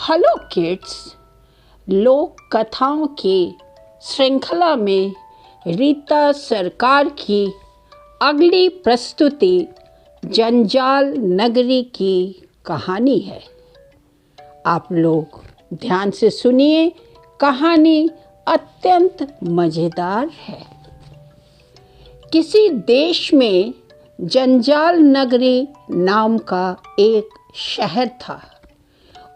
Hello kids, लोक कथाओं की श्रृंखला में रीता सरकार की अगली प्रस्तुति जंजाल नगरी की कहानी है। आप लोग ध्यान से सुनिए, कहानी अत्यंत मज़ेदार है। किसी देश में जंजाल नगरी नाम का एक शहर था।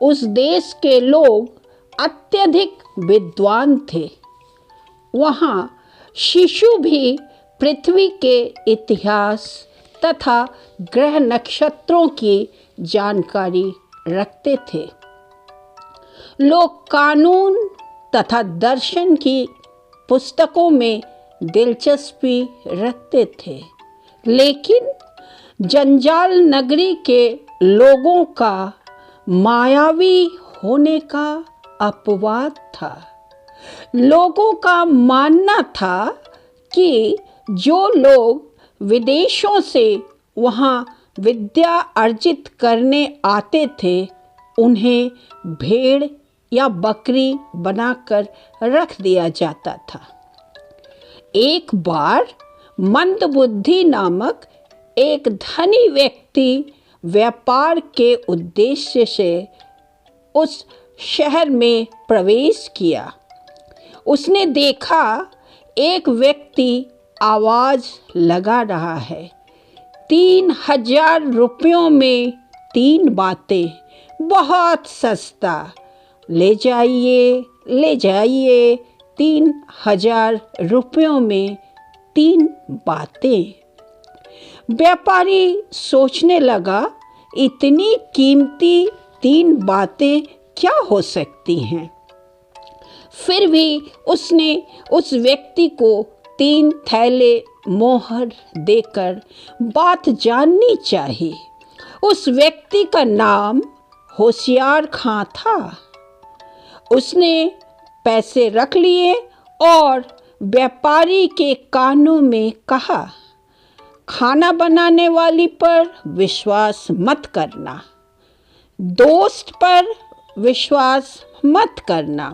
उस देश के लोग अत्यधिक विद्वान थे। वहाँ शिशु भी पृथ्वी के इतिहास तथा ग्रह नक्षत्रों की जानकारी रखते थे। लोग कानून तथा दर्शन की पुस्तकों में दिलचस्पी रखते थे, लेकिन जंजाल नगरी के लोगों का मायावी होने का अपवाद था। लोगों का मानना था कि जो लोग विदेशों से वहाँ विद्या अर्जित करने आते थे, उन्हें भेड़ या बकरी बनाकर रख दिया जाता था। एक बार मंदबुद्धि नामक एक धनी व्यक्ति व्यापार के उद्देश्य से उस शहर में प्रवेश किया। उसने देखा एक व्यक्ति आवाज़ लगा रहा है, 3,000 रुपयों में 3 बातें, बहुत सस्ता, ले जाइए 3,000 रुपयों में 3 बातें। व्यापारी सोचने लगा, इतनी कीमती 3 बातें क्या हो सकती हैं। फिर भी उसने उस व्यक्ति को 3 थैले मोहर देकर बात जाननी चाहिए। उस व्यक्ति का नाम होशियार खां था। उसने पैसे रख लिए और व्यापारी के कानों में कहा, खाना बनाने वाली पर विश्वास मत करना, दोस्त पर विश्वास मत करना,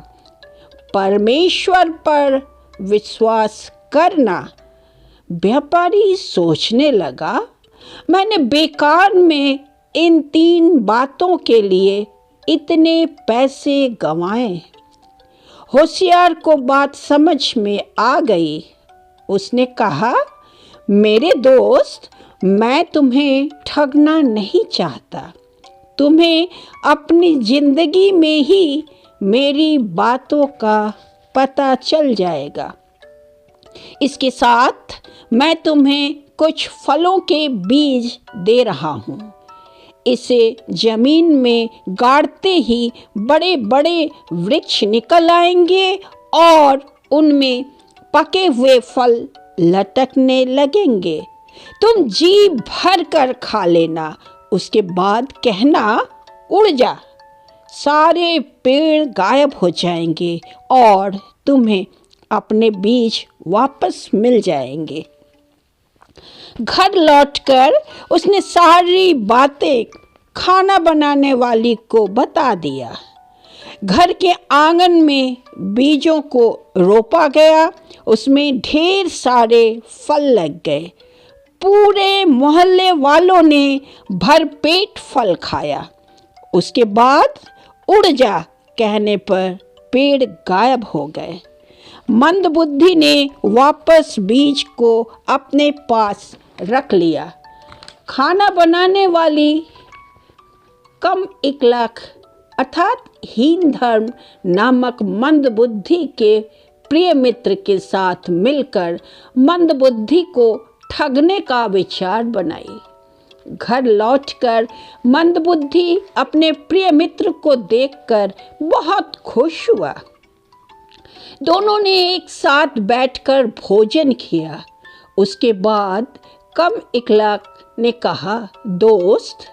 परमेश्वर पर विश्वास करना। व्यापारी सोचने लगा, मैंने बेकार में इन 3 बातों के लिए इतने पैसे गंवाए। होशियार को बात समझ में आ गई। उसने कहा, मेरे दोस्त, मैं तुम्हें ठगना नहीं चाहता। तुम्हें अपनी जिंदगी में ही मेरी बातों का पता चल जाएगा। इसके साथ मैं तुम्हें कुछ फलों के बीज दे रहा हूँ। इसे जमीन में गाड़ते ही बड़े बड़े वृक्ष निकल आएंगे और उनमें पके हुए फल लटकने लगेंगे। तुम जी भर कर खा लेना, उसके बाद कहना, उड़ जा। सारे पेड़ गायब हो जाएंगे और तुम्हें अपने बीज वापस मिल जाएंगे। घर लौटकर उसने सारी बातें खाना बनाने वाली को बता दिया। घर के आंगन में बीजों को रोपा गया। उसमें ढेर सारे फल लग गए। पूरे मोहल्ले वालों ने भरपेट फल खाया। उसके बाद उड़ जा कहने पर पेड़ गायब हो गए। मंदबुद्धि ने वापस बीज को अपने पास रख लिया। खाना बनाने वाली कम इकलख अर्थात हीन धर्म नामक मंदबुद्धि के प्रिय मित्र के साथ मिलकर मंदबुद्धि को ठगने का विचार बनाई। घर लौटकर मंदबुद्धि अपने प्रिय मित्र को देखकर बहुत खुश हुआ। दोनों ने एक साथ बैठकर भोजन किया। उसके बाद कम इकलख ने कहा, दोस्त,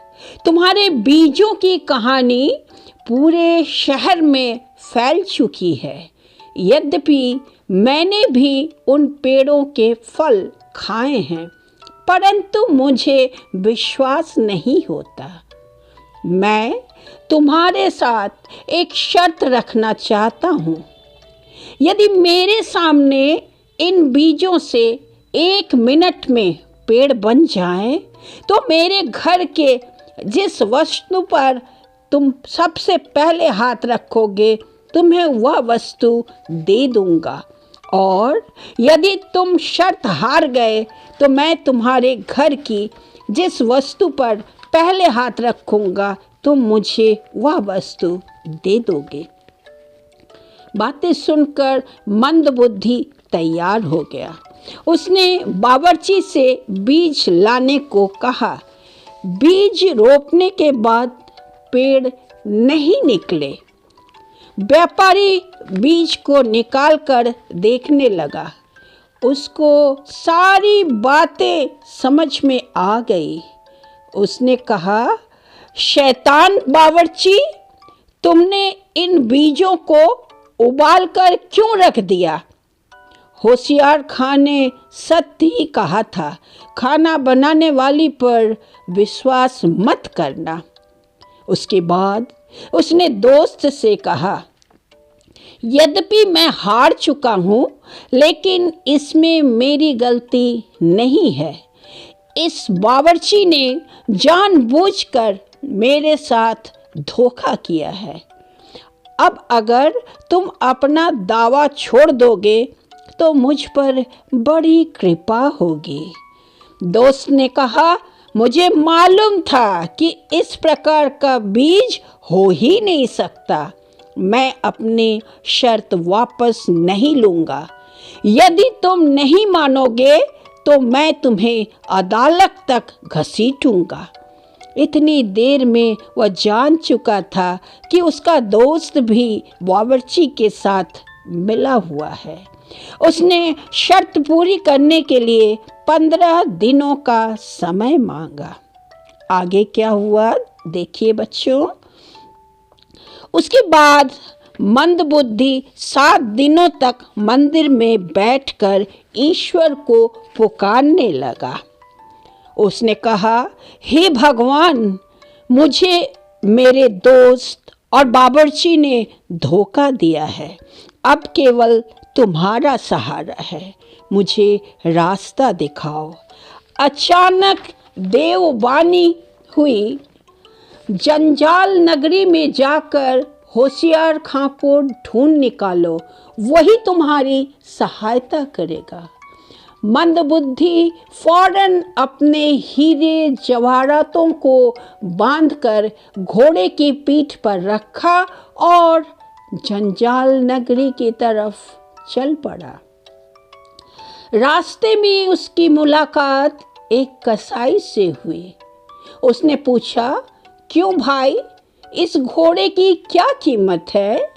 तुम्हारे बीजों की कहानी पूरे शहर में फैल चुकी है। यद्यपि मैंने भी उन पेड़ों के फल खाए हैं, परंतु मुझे विश्वास नहीं होता। मैं तुम्हारे साथ एक शर्त रखना चाहता हूँ। यदि मेरे सामने इन बीजों से 1 मिनट में पेड़ बन जाए तो मेरे घर के जिस वस्तु पर तुम सबसे पहले हाथ रखोगे तुम्हें वह वस्तु दे दूंगा, और यदि तुम शर्त हार गए तो मैं तुम्हारे घर की जिस वस्तु पर पहले हाथ रखूंगा तुम मुझे वह वस्तु दे दोगे। बातें सुनकर मंदबुद्धि तैयार हो गया। उसने बावर्ची से बीज लाने को कहा। बीज रोपने के बाद पेड़ नहीं निकले। व्यापारी बीज को निकालकर देखने लगा। उसको सारी बातें समझ में आ गई। उसने कहा, शैतान बावर्ची, तुमने इन बीजों को उबालकर क्यों रख दिया? होशियार खां ने सत्य ही कहा था। खाना बनाने वाली पर विश्वास मत करना। उसके बाद उसने दोस्त से कहा, यद्यपि मैं हार चुका हूँ लेकिन इसमें मेरी गलती नहीं है। इस बावर्ची ने जानबूझकर मेरे साथ धोखा किया है। अब अगर तुम अपना दावा छोड़ दोगे तो मुझ पर बड़ी कृपा होगी। दोस्त ने कहा, मुझे मालूम था कि इस प्रकार का बीज हो ही नहीं सकता। मैं अपनी शर्त वापस नहीं लूँगा। यदि तुम नहीं मानोगे तो मैं तुम्हें अदालत तक घसीटूंगा। इतनी देर में वह जान चुका था कि उसका दोस्त भी बावर्ची के साथ मिला हुआ है। उसने शर्त पूरी करने के लिए 15 दिनों का समय मांगा। आगे क्या हुआ देखिए बच्चों। उसके बाद मंदबुद्धि 7 दिनों तक मंदिर में बैठकर ईश्वर को पुकारने लगा। उसने कहा, हे भगवान, मुझे मेरे दोस्त और बावर्ची ने धोखा दिया है। अब केवल तुम्हारा सहारा है। मुझे रास्ता दिखाओ। अचानक देववाणी हुई, जंजाल नगरी में जाकर होशियार खां को ढूंढ निकालो, वही तुम्हारी सहायता करेगा। मंदबुद्धि फौरन अपने हीरे जवाहरातों को बांधकर घोड़े की पीठ पर रखा और जंजाल नगरी की तरफ चल पड़ा। रास्ते में उसकी मुलाकात एक कसाई से हुई। उसने पूछा, क्यों भाई, इस घोड़े की क्या कीमत है?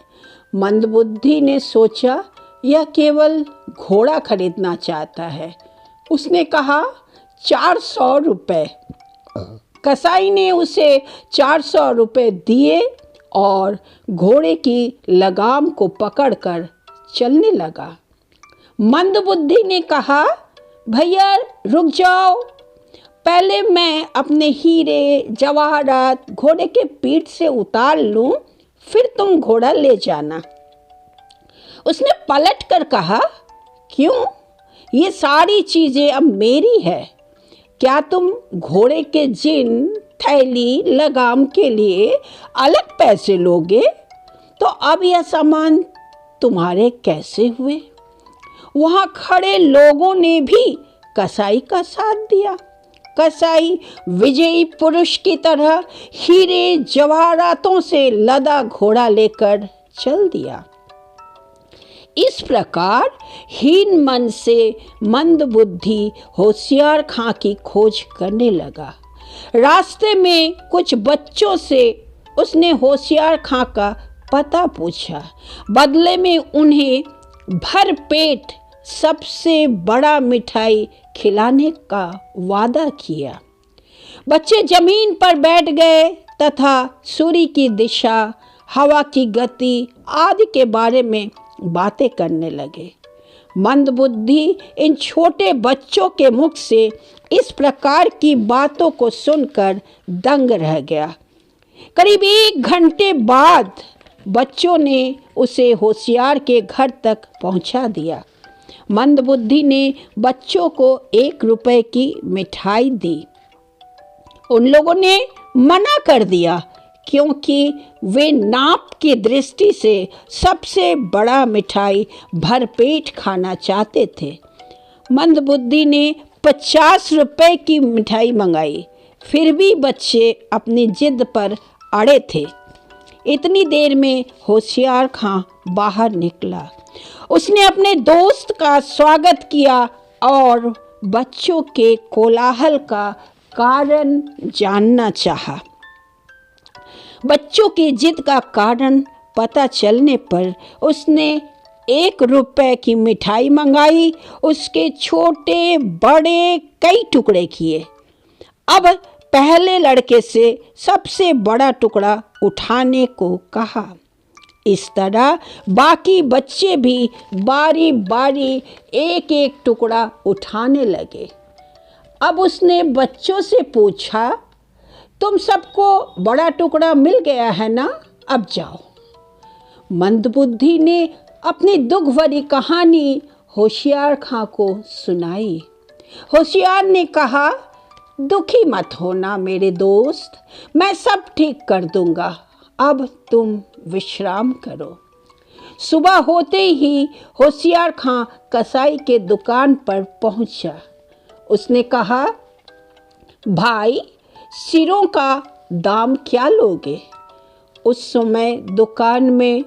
मंदबुद्धि ने सोचा, यह केवल घोड़ा खरीदना चाहता है। उसने कहा, 400 रुपये। कसाई ने उसे 400 रुपये दिए और घोड़े की लगाम को पकड़कर चलने लगा। मंदबुद्धि ने कहा, भैया रुक जाओ, पहले मैं अपने हीरे जवाहरात घोड़े के पीठ से उतार लूं, फिर तुम घोड़ा ले जाना। उसने पलट कर कहा, क्यों? ये सारी चीज़ें अब मेरी है। क्या तुम घोड़े के जिन, थैली, लगाम के लिए अलग पैसे लोगे? तो अब यह सामान तुम्हारे कैसे हुए? वहाँ खड़े लोगों ने भी कसाई का साथ दिया। कसाई विजयी पुरुष की तरह हीरे जवाहरातों से लदा घोड़ा लेकर चल दिया। इस प्रकार हीन मन से मंदबुद्धि होशियार खां की खोज करने लगा। रास्ते में कुछ बच्चों से उसने होशियार खां का पता पूछा। बदले में उन्हें भर पेट सबसे बड़ा मिठाई खिलाने का वादा किया। बच्चे जमीन पर बैठ गए तथा सूर्य की दिशा, हवा की गति आदि के बारे में बातें करने लगे। मंदबुद्धि इन छोटे बच्चों के मुख से इस प्रकार की बातों को सुनकर दंग रह गया। करीब 1 घंटे बाद बच्चों ने उसे होशियार के घर तक पहुंचा दिया। मंदबुद्धि ने बच्चों को 1 रुपए की मिठाई दी। उन लोगों ने मना कर दिया क्योंकि वे नाप की दृष्टि से सबसे बड़ा मिठाई भरपेट खाना चाहते थे। मंदबुद्धि ने 50 रुपए की मिठाई मंगाई, फिर भी बच्चे अपनी जिद पर अड़े थे। इतनी देर में होशियार खां बाहर निकला। उसने अपने दोस्त का स्वागत किया और बच्चों के कोलाहल का कारण जानना चाहा। बच्चों की जिद का कारण पता चलने पर उसने 1 रुपए की मिठाई मंगाई, उसके छोटे बड़े कई टुकड़े किए। अब पहले लड़के से सबसे बड़ा टुकड़ा उठाने को कहा। इस तरह बाकी बच्चे भी बारी बारी एक एक टुकड़ा उठाने लगे। अब उसने बच्चों से पूछा, तुम सबको बड़ा टुकड़ा मिल गया है ना? अब जाओ। मंदबुद्धि ने अपनी दुख भरी कहानी होशियार खां को सुनाई। होशियार ने कहा, दुखी मत होना मेरे दोस्त, मैं सब ठीक कर दूंगा। अब तुम विश्राम करो। सुबह होते ही होशियार खां कसाई के दुकान पर पहुंचा। उसने कहा, भाई सिरों का दाम क्या लोगे? उस समय दुकान में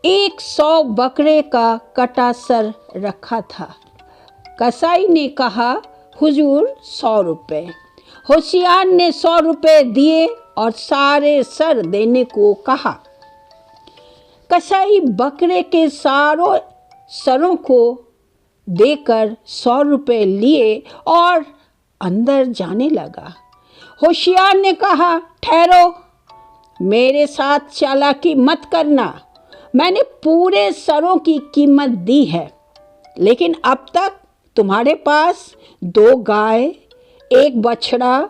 100 बकरे का कटा सर रखा था। कसाई ने कहा, हुजूर 100 रुपये। होशियार ने 100 रुपये दिए और सारे सर देने को कहा। कसाई बकरे के सारों सरों को देकर 100 रुपये लिए और अंदर जाने लगा। होशियार ने कहा, ठहरो, मेरे साथ चालाकी मत करना। मैंने पूरे सरों की कीमत दी है, लेकिन अब तक तुम्हारे पास 2 गाय, 1 बछड़ा,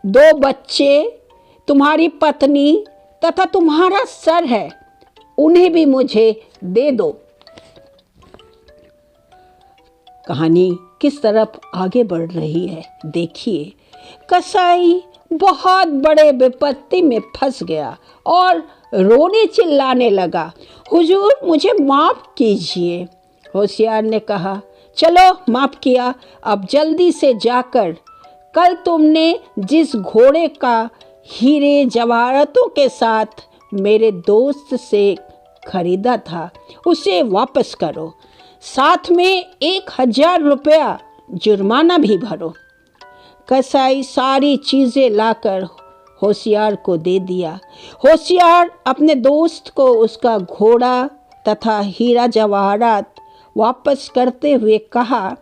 2 बच्चे, तुम्हारी पत्नी तथा तुम्हारा सर है, उन्हें भी मुझे दे दो। कहानी किस तरफ आगे बढ़ रही है देखिए। कसाई बहुत बड़े विपत्ति में फंस गया और रोने चिल्लाने लगा, हुजूर मुझे माफ़ कीजिए। होशियार ने कहा, चलो माफ़ किया, अब जल्दी से जाकर कल तुमने जिस घोड़े का हीरे जवाहरातों के साथ मेरे दोस्त से खरीदा था उसे वापस करो, साथ में 1000 रुपया जुर्माना भी भरो। कसाई सारी चीज़ें लाकर होशियार को दे दिया। होशियार अपने दोस्त को उसका घोड़ा तथा हीरा जवाहरात वापस करते हुए कहा,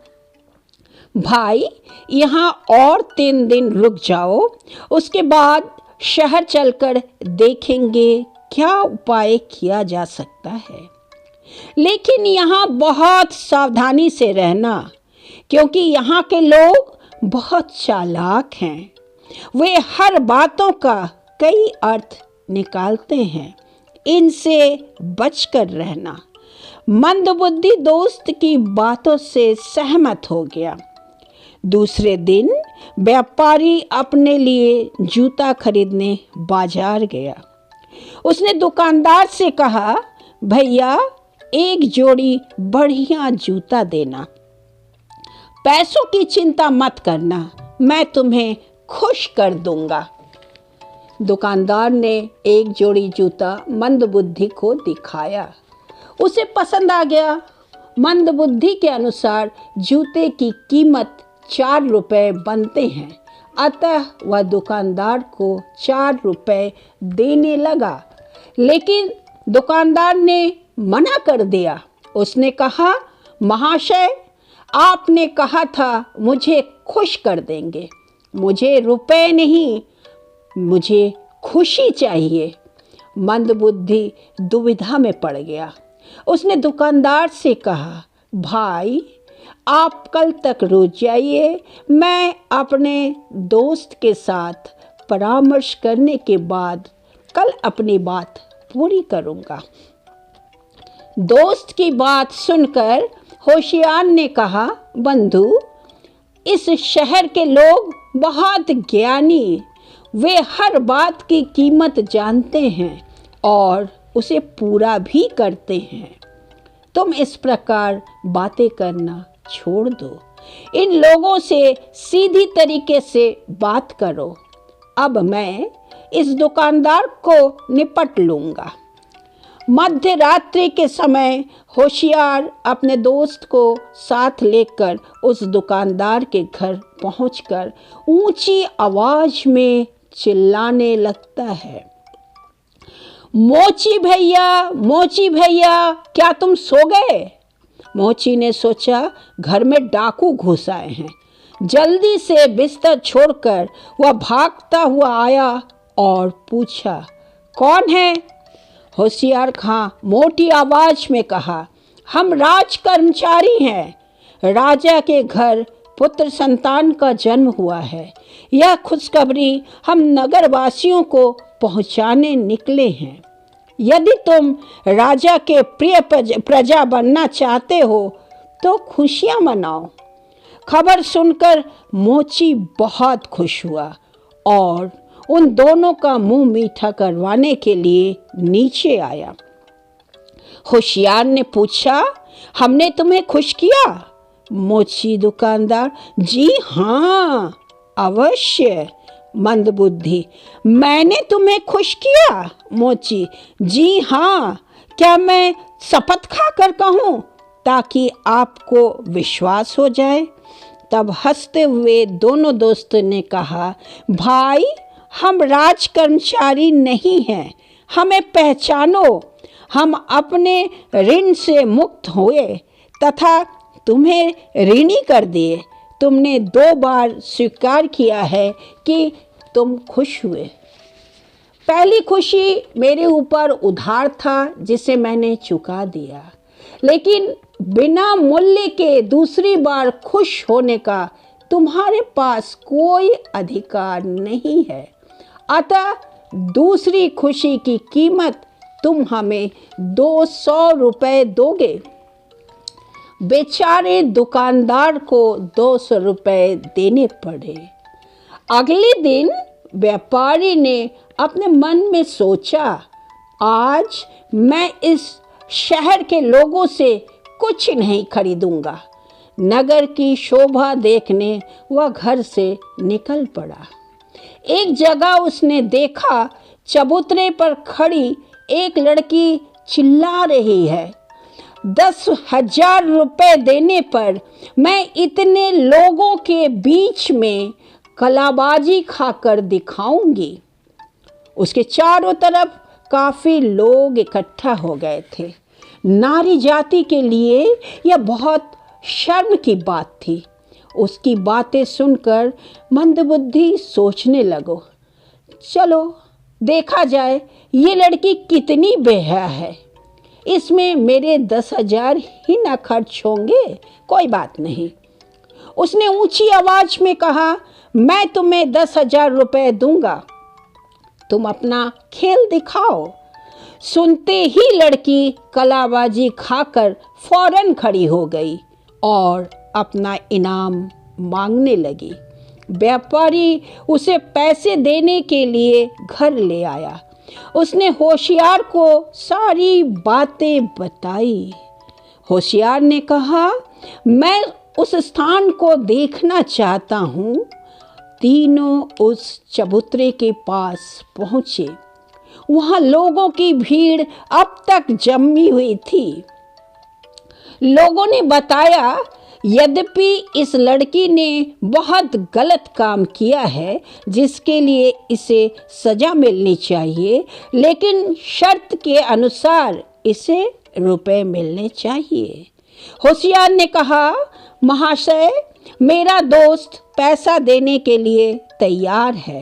भाई यहाँ और 3 दिन रुक जाओ, उसके बाद शहर चलकर देखेंगे क्या उपाय किया जा सकता है। लेकिन यहाँ बहुत सावधानी से रहना, क्योंकि यहाँ के लोग बहुत चालाक हैं। वे हर बातों का कई अर्थ निकालते हैं, इनसे बचकर रहना। मंदबुद्धि दोस्त की बातों से सहमत हो गया। दूसरे दिन व्यापारी अपने लिए जूता खरीदने बाजार गया। उसने दुकानदार से कहा, भैया 1 जोड़ी बढ़िया जूता देना, पैसों की चिंता मत करना, मैं तुम्हें खुश कर दूंगा। दुकानदार ने 1 जोड़ी जूता मंदबुद्धि को दिखाया। उसे पसंद आ गया। मंदबुद्धि के अनुसार जूते की कीमत 4 रुपये बनते हैं, अतः वह दुकानदार को 4 रुपये देने लगा। लेकिन दुकानदार ने मना कर दिया। उसने कहा, महाशय आपने कहा था मुझे खुश कर देंगे, मुझे रुपए नहीं, मुझे खुशी चाहिए। मंदबुद्धि दुविधा में पड़ गया। उसने दुकानदार से कहा, भाई आप कल तक रुक जाइए, मैं अपने दोस्त के साथ परामर्श करने के बाद कल अपनी बात पूरी करूँगा। दोस्त की बात सुनकर होशियार ने कहा, बंधु, इस शहर के लोग बहुत ज्ञानी, वे हर बात की कीमत जानते हैं और उसे पूरा भी करते हैं। तुम इस प्रकार बातें करना छोड़ दो, इन लोगों से सीधी तरीके से बात करो। अब मैं इस दुकानदार को निपट लूँगा। मध्य रात्रि के समय होशियार अपने दोस्त को साथ लेकर उस दुकानदार के घर पहुंचकर ऊंची आवाज में चिल्लाने लगता है, मोची भैया, मोची भैया, क्या तुम सो गए? मोची ने सोचा घर में डाकू घुस आए हैं। जल्दी से बिस्तर छोड़कर वह भागता हुआ आया और पूछा, कौन है? होशियार खां मोटी आवाज में कहा, हम राज कर्मचारी हैं। राजा के घर पुत्र संतान का जन्म हुआ है। यह खुशखबरी हम नगरवासियों को पहुंचाने निकले हैं। यदि तुम राजा के प्रिय प्रजा बनना चाहते हो तो खुशियां मनाओ। खबर सुनकर मोची बहुत खुश हुआ और उन दोनों का मुंह मीठा करवाने के लिए नीचे आया। होशियार ने पूछा, हमने तुम्हें खुश किया? मोची दुकानदार, जी हाँ, अवश्य। मंदबुद्धि, मैंने तुम्हें खुश किया? मोची, जी हाँ। क्या मैं शपथ खाकर कहूँ ताकि आपको विश्वास हो जाए? तब हंसते हुए दोनों दोस्तों ने कहा, भाई, हम राज कर्मचारी नहीं हैं, हमें पहचानो। हम अपने ऋण से मुक्त हुए तथा तुम्हें ऋणी कर दिए। तुमने 2 बार स्वीकार किया है कि तुम खुश हुए। पहली खुशी मेरे ऊपर उधार था जिसे मैंने चुका दिया, लेकिन बिना मूल्य के दूसरी बार खुश होने का तुम्हारे पास कोई अधिकार नहीं है। अतः दूसरी खुशी की कीमत तुम हमें 200 रुपये दोगे। बेचारे दुकानदार को 200 रुपये देने पड़े। अगले दिन व्यापारी ने अपने मन में सोचा, आज मैं इस शहर के लोगों से कुछ नहीं खरीदूंगा। नगर की शोभा देखने वह घर से निकल पड़ा। एक जगह उसने देखा, चबूतरे पर खड़ी एक लड़की चिल्ला रही है, 10,000 रुपये देने पर मैं इतने लोगों के बीच में कलाबाजी खाकर दिखाऊंगी। उसके चारों तरफ काफ़ी लोग इकट्ठा हो गए थे। नारी जाति के लिए यह बहुत शर्म की बात थी। उसकी बातें सुनकर मंदबुद्धि सोचने लगो, चलो देखा जाए ये लड़की कितनी बेहया है। इसमें मेरे 10,000 ही ना खर्च होंगे, कोई बात नहीं। उसने ऊंची आवाज में कहा, मैं तुम्हें 10,000 रुपये दूंगा, तुम अपना खेल दिखाओ। सुनते ही लड़की कलाबाजी खाकर फौरन खड़ी हो गई और अपना इनाम मांगने लगी। व्यापारी उसे पैसे देने के लिए घर ले आया। उसने होशियार को सारी बातें बताई। होशियार ने कहा, मैं उस स्थान को देखना चाहता हूँ। तीनों उस चबूतरे के पास पहुँचे। वहाँ लोगों की भीड़ अब तक जमी हुई थी। लोगों ने बताया, यद्यपि इस लड़की ने बहुत गलत काम किया है जिसके लिए इसे सज़ा मिलनी चाहिए, लेकिन शर्त के अनुसार इसे रुपए मिलने चाहिए। होशियार ने कहा, महाशय, मेरा दोस्त पैसा देने के लिए तैयार है,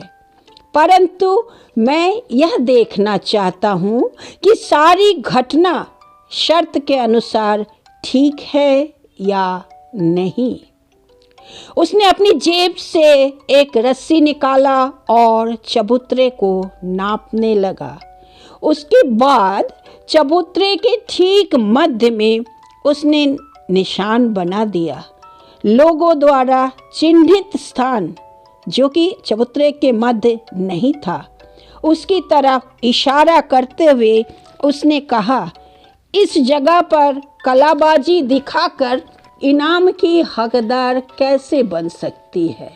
परंतु मैं यह देखना चाहता हूँ कि सारी घटना शर्त के अनुसार ठीक है या नहीं। उसने अपनी जेब से एक रस्सी निकाला और चबूतरे को नापने लगा। उसके बाद चबूतरे के ठीक मध्य में उसने निशान बना दिया। लोगों द्वारा चिन्हित स्थान, जो कि चबूतरे के मध्य नहीं था, उसकी तरफ इशारा करते हुए उसने कहा, इस जगह पर कलाबाजी दिखाकर इनाम की हकदार कैसे बन सकती है।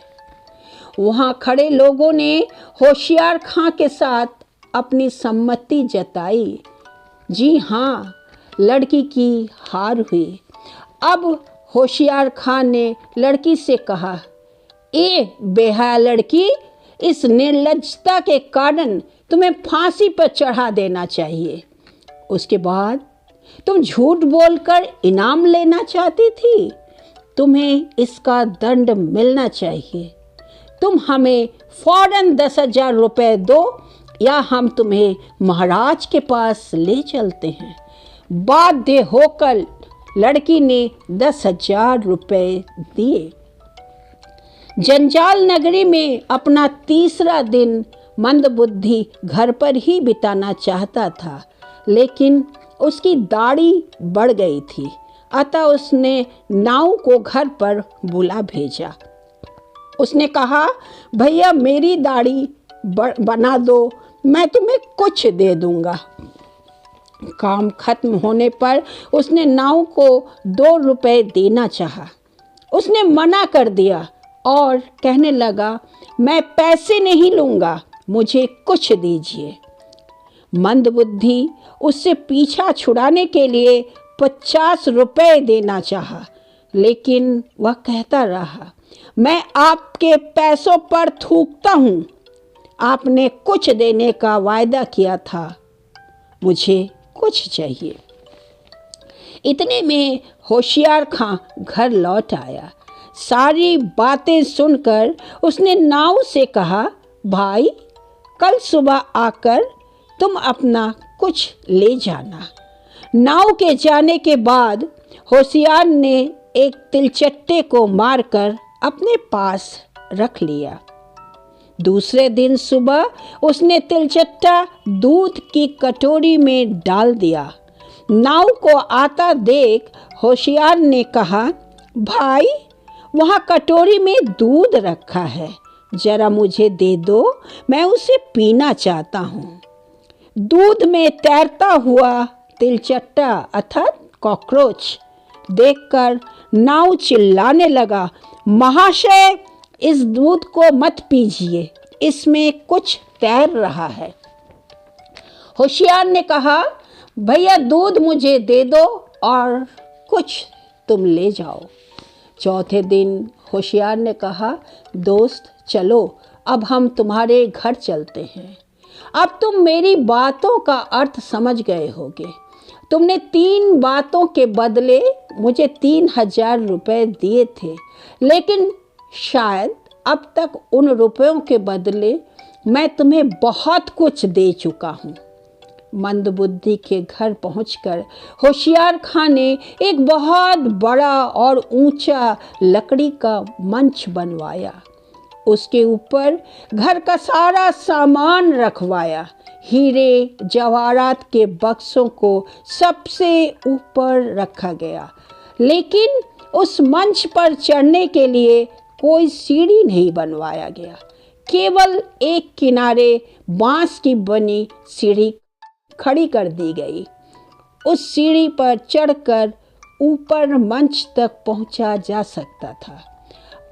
वहाँ खड़े लोगों ने होशियार खां के साथ अपनी सम्मति जताई। जी हाँ, लड़की की हार हुई। अब होशियार खां ने लड़की से कहा, ए बेहया लड़की, इस निर्लज्जता के कारण तुम्हें फांसी पर चढ़ा देना चाहिए। उसके बाद तुम झूठ बोलकर इनाम लेना चाहती थी। तुम्हें इसका दंड मिलना चाहिए। तुम हमें फौरन 10,000 रुपये दो या हम तुम्हें महाराज के पास ले चलते हैं। बाध्य होकर लड़की ने 10,000 रुपये दिए। जंजाल नगरी में अपना तीसरा दिन मंदबुद्धि घर पर ही बिताना चाहता था, लेकिन उसकी दाढ़ी बढ़ गई थी, अतः उसने नाव को घर पर बुला भेजा। उसने कहा, भैया मेरी दाढ़ी बना दो, मैं तुम्हें कुछ दे दूंगा। काम खत्म होने पर उसने नाव को 2 रुपये देना चाहा। उसने मना कर दिया और कहने लगा, मैं पैसे नहीं लूँगा, मुझे कुछ दीजिए। मंदबुद्धि उससे पीछा छुड़ाने के लिए 50 रुपये देना चाहा, लेकिन वह कहता रहा, मैं आपके पैसों पर थूकता हूँ। आपने कुछ देने का वायदा किया था, मुझे कुछ चाहिए। इतने में होशियार खां घर लौट आया। सारी बातें सुनकर उसने नाव से कहा, भाई कल सुबह आकर तुम अपना कुछ ले जाना। नाव के जाने के बाद होशियार ने एक तिलचट्टे को मारकर अपने पास रख लिया। दूसरे दिन सुबह उसने तिलचट्टा दूध की कटोरी में डाल दिया। नाव को आता देख होशियार ने कहा, भाई वहाँ कटोरी में दूध रखा है, जरा मुझे दे दो, मैं उसे पीना चाहता हूँ। दूध में तैरता हुआ तिलचट्टा अर्थात कॉकरोच देखकर नाव चिल्लाने लगा, महाशय इस दूध को मत पीजिए, इसमें कुछ तैर रहा है। होशियार ने कहा, भैया दूध मुझे दे दो और कुछ तुम ले जाओ। चौथे दिन होशियार ने कहा, दोस्त चलो, अब हम तुम्हारे घर चलते हैं। अब तुम मेरी बातों का अर्थ समझ गए होगे। तुमने 3 बातों के बदले मुझे 3,000 रुपये दिए थे, लेकिन शायद अब तक उन रुपयों के बदले मैं तुम्हें बहुत कुछ दे चुका हूँ। मंदबुद्धि के घर पहुंचकर होशियार खां ने एक बहुत बड़ा और ऊंचा लकड़ी का मंच बनवाया। उसके ऊपर घर का सारा सामान रखवाया। हीरे जवाहरात के बक्सों को सबसे ऊपर रखा गया, लेकिन उस मंच पर चढ़ने के लिए कोई सीढ़ी नहीं बनवाया गया। केवल एक किनारे बांस की बनी सीढ़ी खड़ी कर दी गई। उस सीढ़ी पर चढ़कर ऊपर मंच तक पहुंचा जा सकता था।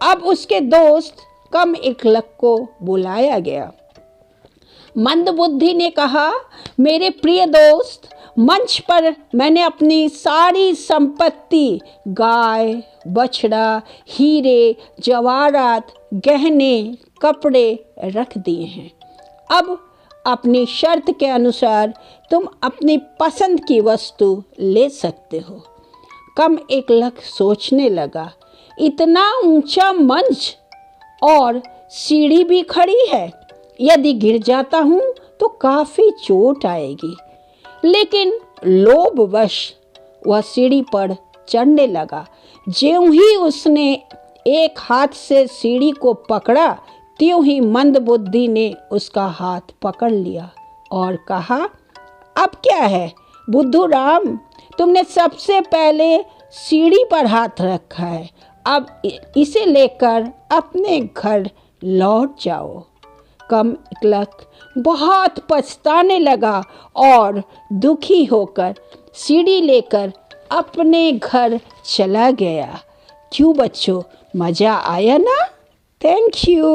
अब उसके दोस्त कम इकलक को बुलाया गया। मंदबुद्धि ने कहा, मेरे प्रिय दोस्त, मंच पर मैंने अपनी सारी संपत्ति, गाय, बछड़ा, हीरे, जवाहरात, गहने, कपड़े रख दिए हैं। अब अपनी शर्त के अनुसार तुम अपनी पसंद की वस्तु ले सकते हो। कम इकलक सोचने लगा, इतना ऊंचा मंच और सीढ़ी भी खड़ी है, यदि गिर जाता हूँ तो काफ़ी चोट आएगी। लेकिन लोभवश वह सीढ़ी पर चढ़ने लगा। ज्यों ही उसने एक हाथ से सीढ़ी को पकड़ा, त्यों ही मंदबुद्धि ने उसका हाथ पकड़ लिया और कहा, अब क्या है बुद्धू राम, तुमने सबसे पहले सीढ़ी पर हाथ रखा है, अब इसे लेकर अपने घर लौट जाओ। कमलक बहुत पछताने लगा और दुखी होकर सीढ़ी लेकर अपने घर चला गया। क्यों बच्चों, मज़ा आया ना? Thank you.